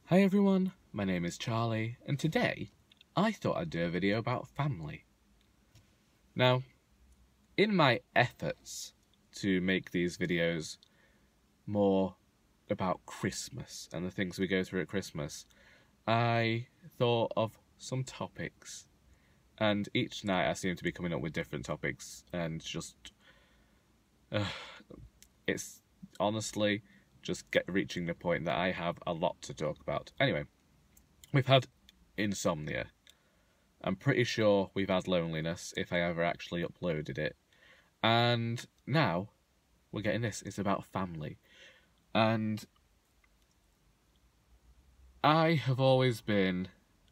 Hi everyone, my name is Charlie, and today I thought I'd do a video about family. Now, in my efforts to make these videos more about Christmas and the things we go through at Christmas, I thought of some topics, and each night I seem to be coming up with different topics, and it's honestly just reaching the point that I have a lot to talk about. Anyway, we've had insomnia. I'm pretty sure we've had loneliness, if I ever actually uploaded it. And now we're getting this. It's about family. And I have always been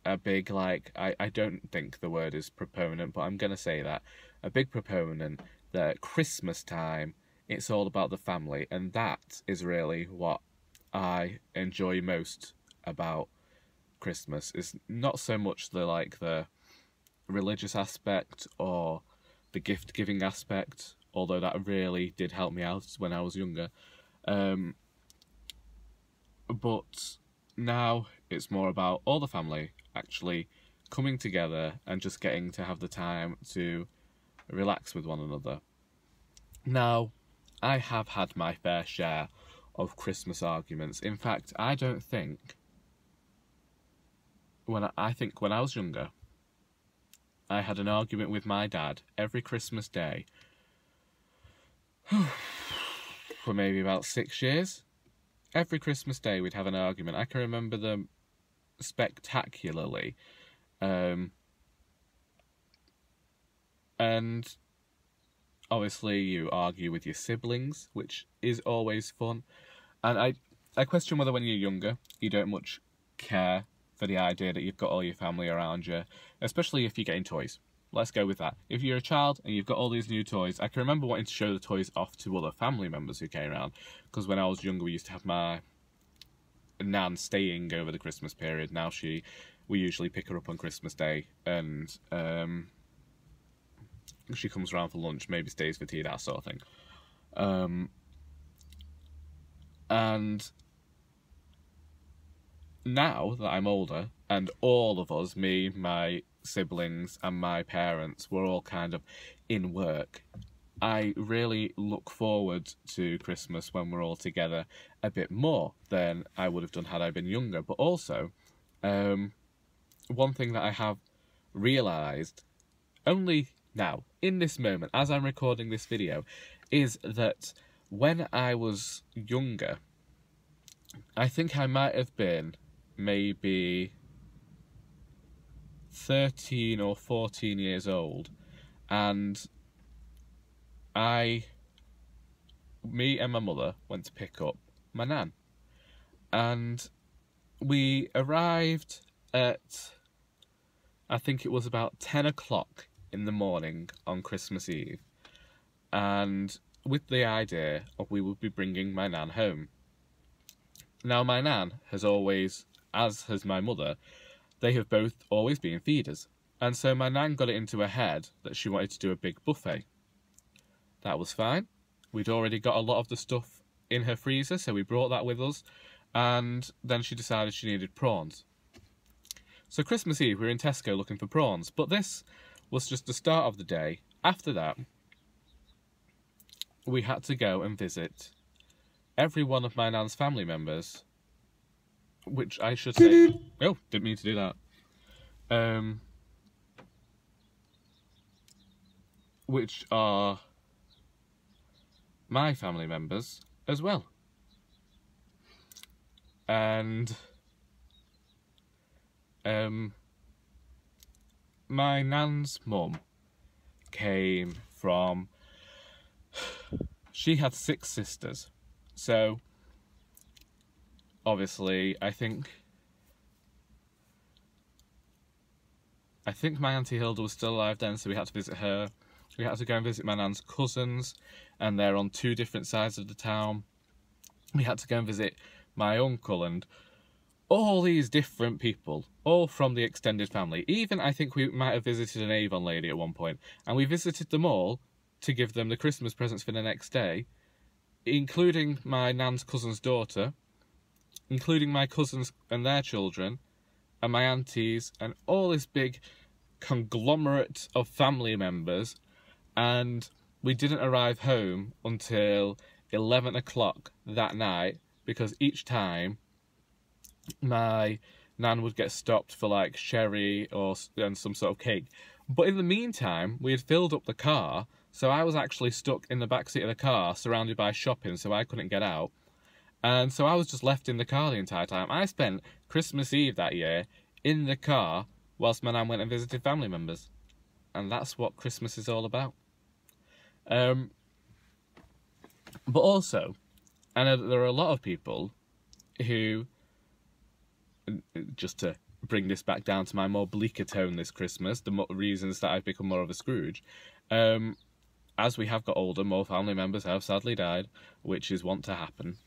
a big, I don't think the word is proponent, but I'm going to say that. A big proponent that at Christmas time, it's all about the family, and that is really what I enjoy most about Christmas. Is not so much the religious aspect or the gift giving aspect, although that really did help me out when I was younger. But now it's more about all the family actually coming together and just getting to have the time to relax with one another. Now, I have had my fair share of Christmas arguments. In fact, I think when I was younger, I had an argument with my dad every Christmas day for maybe about 6 years. Every Christmas day we'd have an argument. I can remember them spectacularly. And obviously you argue with your siblings, which is always fun. And I question whether when you're younger, you don't much care for the idea that you've got all your family around you, especially if you're getting toys. Let's go with that. If you're a child and you've got all these new toys, I can remember wanting to show the toys off to other family members who came around, because when I was younger we used to have my nan staying over the Christmas period. Now we usually pick her up on Christmas Day, and she comes around for lunch, maybe stays for tea, that sort of thing. And now that I'm older, and all of us, me, my siblings and my parents, we're all kind of in work, I really look forward to Christmas when we're all together a bit more than I would have done had I been younger. But also, one thing that I have realised only now, in this moment, as I'm recording this video, is that when I was younger, I think I might have been maybe 13 or 14 years old, and me and my mother went to pick up my nan, and we arrived at, I think it was about 10 o'clock in the morning on Christmas Eve, and with the idea of we would be bringing my nan home. Now, my nan has always, as has my mother, they have both always been feeders, and so my nan got it into her head that she wanted to do a big buffet. That was fine. We'd already got a lot of the stuff in her freezer, so we brought that with us, and then she decided she needed prawns. So Christmas Eve we were in Tesco looking for prawns, but this was just the start of the day. After that, we had to go and visit every one of my nan's family members, which I should say... Oh, didn't mean to do that. Which are my family members as well. And my nan's mum came from... She had 6 sisters. So, obviously, I think my Auntie Hilda was still alive then, so we had to visit her. We had to go and visit my nan's cousins, and they're on 2 different sides of the town. We had to go and visit my uncle, and all these different people, all from the extended family. Even, I think we might have visited an Avon lady at one point, and we visited them all to give them the Christmas presents for the next day, including my nan's cousin's daughter, including my cousins and their children, and my aunties, and all this big conglomerate of family members, and we didn't arrive home until 11 o'clock that night, because each time my nan would get stopped for like sherry and some sort of cake. But in the meantime, we had filled up the car, so I was actually stuck in the backseat of the car surrounded by shopping, so I couldn't get out. And so I was just left in the car the entire time. I spent Christmas Eve that year in the car whilst my nan went and visited family members. And that's what Christmas is all about. But also, I know that there are a lot of people who, just to bring this back down to my more bleaker tone this Christmas, the reasons that I've become more of a Scrooge, as we have got older, more family members have sadly died, which is wont to happen.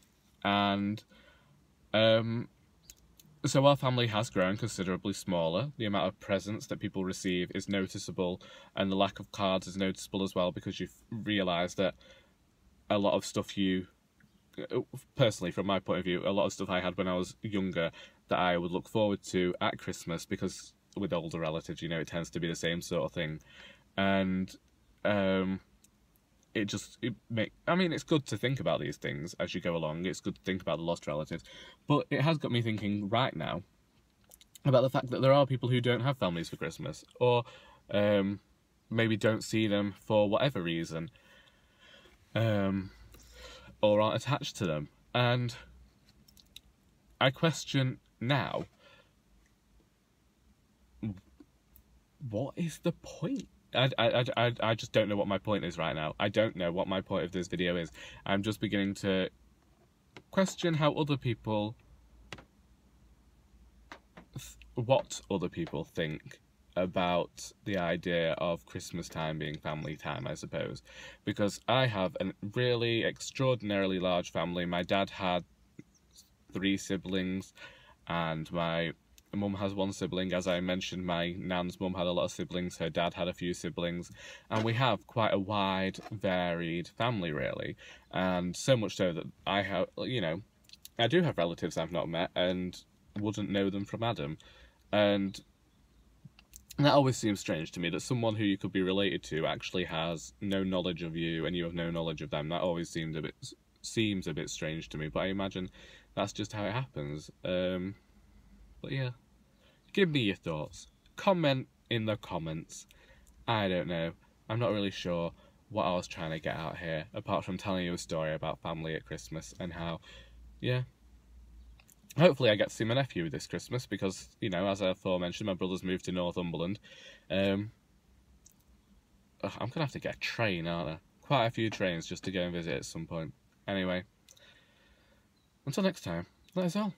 And so our family has grown considerably smaller. The amount of presents that people receive is noticeable, and the lack of cards is noticeable as well, because you realise that a lot of stuff personally, from my point of view, a lot of stuff I had when I was younger that I would look forward to at Christmas, because with older relatives, you know, it tends to be the same sort of thing. And it's good to think about these things as you go along. It's good to think about the lost relatives. But it has got me thinking right now about the fact that there are people who don't have families for Christmas, or maybe don't see them for whatever reason, or aren't attached to them. And I question now, what is the point? I just don't know what my point is right now. I don't know what my point of this video is. I'm just beginning to question how what other people think about the idea of Christmas time being family time, I suppose. Because I have a really extraordinarily large family. My dad had 3 siblings, and my mum has 1 sibling. As I mentioned, my nan's mum had a lot of siblings, her dad had a few siblings, and we have quite a wide, varied family, really. And so much so that I have, you know, I do have relatives I've not met and wouldn't know them from Adam. And that always seems strange to me, that someone who you could be related to actually has no knowledge of you and you have no knowledge of them. That always seems a bit strange to me, but I imagine that's just how it happens. But yeah, give me your thoughts. Comment in the comments. I don't know. I'm not really sure what I was trying to get out here, apart from telling you a story about family at Christmas and how, yeah. Hopefully I get to see my nephew this Christmas, because, you know, as I aforementioned, my brother's moved to Northumberland. I'm going to have to get a train, aren't I? Quite a few trains just to go and visit at some point. Anyway, until next time, that is all.